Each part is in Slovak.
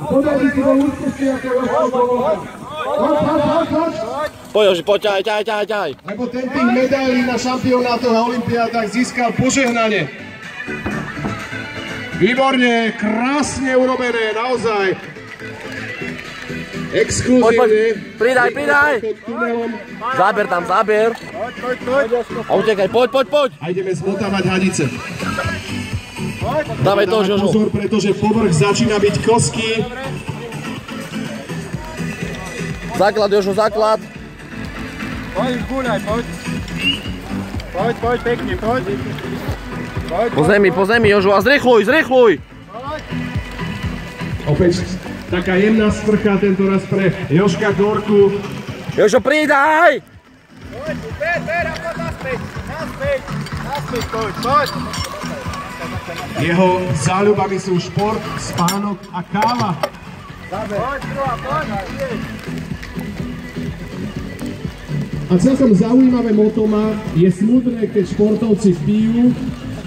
Podarí si bol úspešný ako Jožko Doloha. Poď. Poď, Joži, poď, ťahaj. Lebo ten tých medailí na šampionátoch a olympiádach získal požehnanie. Výborne, krásne urobené, naozaj. Exkluzívne. Pridaj. Záber tam. Poď. A utekaj, poď. A ideme zmotávať hadice. Dávaj to, Jožo. Pozor, pretože povrch začína byť klský. Základ, Jožo, základ. Poď, gúľaj, poď. Poď, pekne, poď. Po zemi, Jožo, a zrýchluj. Opäť taká jemná sprcha tento raz pre Jožka Gorku. Jožo, pridaj! Poď, ber, a poď naspäť, poď. Jeho záľubami sú šport, spánok a káva. Poď, poď. A celkom zaujímavé motto má, je smutné, keď športovci pijú,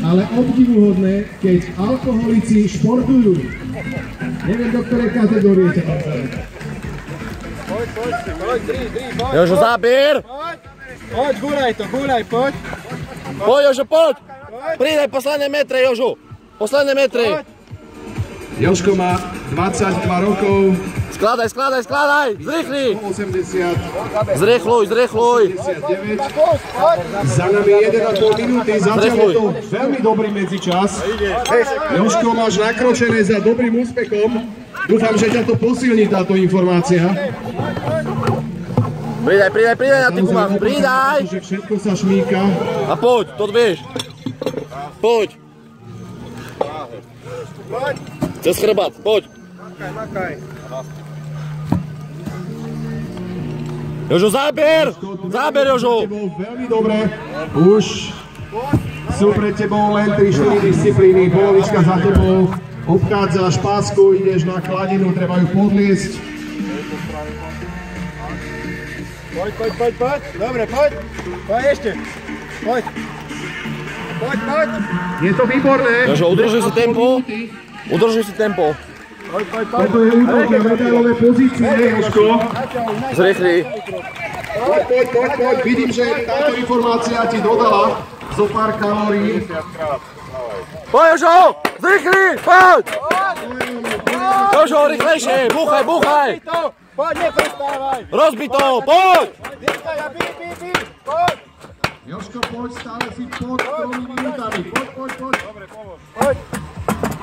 ale obdivuhodné, keď alkoholici športujú. Neviem, do ktorej kategórie ťa patrí. Poď, poď. Jožo, záber! Poď, gúľaj, poď. Poď, Jožo, poď! Pridaj posledné metre, Jožo! Posledné metre! Jožko má 22 rokov. Skladaj! Zrýchli! 80. Zrýchluj! 79. Za nami 1,5 minúty, zatiaľ je to veľmi dobrý medzičas. Jožko, máš nakročené za dobrým úspechom. Dúfam, že ťa to posilní táto informácia. Pridaj na tých gumách, pridaj! Že všetko sa šmíka. A poď, to vieš. Poď. Cez chrbát, poď. Makaj. Jožo, záber, Jožo. Veľmi dobre. Už sú pred tebou len 3-4 disciplíny. Polovička za tebou. Obchádzaš pásku, ideš na kladinu, treba ju podliesť. Poď. Dobre, poď. Poď ešte. Poď. Je to výborné. Jožo, udržuj si tempo. Poď. Toto je útok na medailové pozície, Jožko. Zrýchli. Poď. Vidím, že táto informácia ti dodala zo pár kalórií. Poď, Jožo, zrýchli, poď. Jožo, rýchlejšie, búchaj. Poď, neprestávaj. Rozbi to, poď. Dýchaj a bí. Poď. Jožko, poď, stále si pod 3 minútami. Poď. Dobre, poď.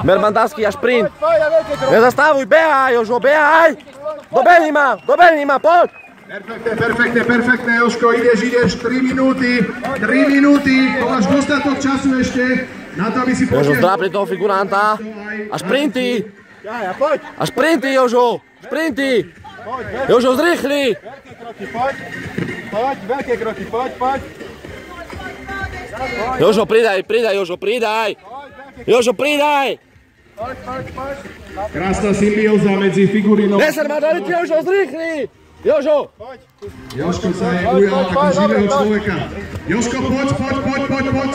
Mermandásky a šprint. Poď a veľké kroky. Nezastavuj, behaj, Jožo, behaj. Dobehni ma, poď. Perfektne, Jožko, ideš, 3 minúty, to máš dostatok času ešte, na to, aby si potiahol. Jožo, zdrápli toho figuranta. A šprinty. Poď. A šprinty, Jožo, Jožo, zrýchli. Veľké kroky, poď. Veľké kroky, poď. Jožo, pridaj, Jožo, pridaj. Jožo, pridaj. Poď. Krásna symbióza medzi figurínou. Neser ma dali ti, Jožo, zrýchli. Jožo. Jožko sa je ujal ako živého človeka. Jožko, poď.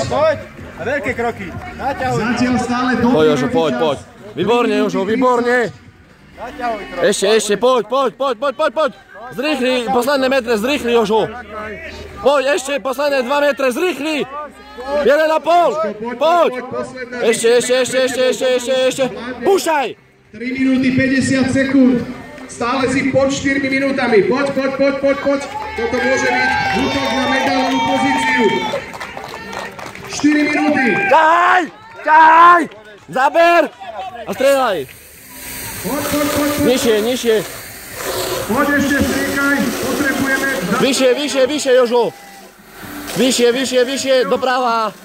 Poď. A veľké kroky. Naťahuj. Zatiaľ stále dobrý. Poď, Jožo, poď. Výborne, Jožo, výborne. Naťahuj trochu. Ešte, poď. Zrýchli, posledné metre, zrýchli, Jožo. Poď, ešte, posledné 2 metre, zrýchli. 1,5. Poď. Ešte. Púšťaj. 3 minúty 50 sekúnd. Stále si pod 4 minútami. Poď. Toto môže byť útok na medailovú pozíciu. 4 minúty. Ťahaj. Zaber. A strieľaj. Poď. Nižšie. Poď ešte, striekaj. Potrebujeme... Vyššie, Jožo. Vyššie, doprava.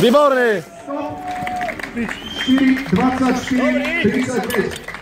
Výborné. 4, 24, 35.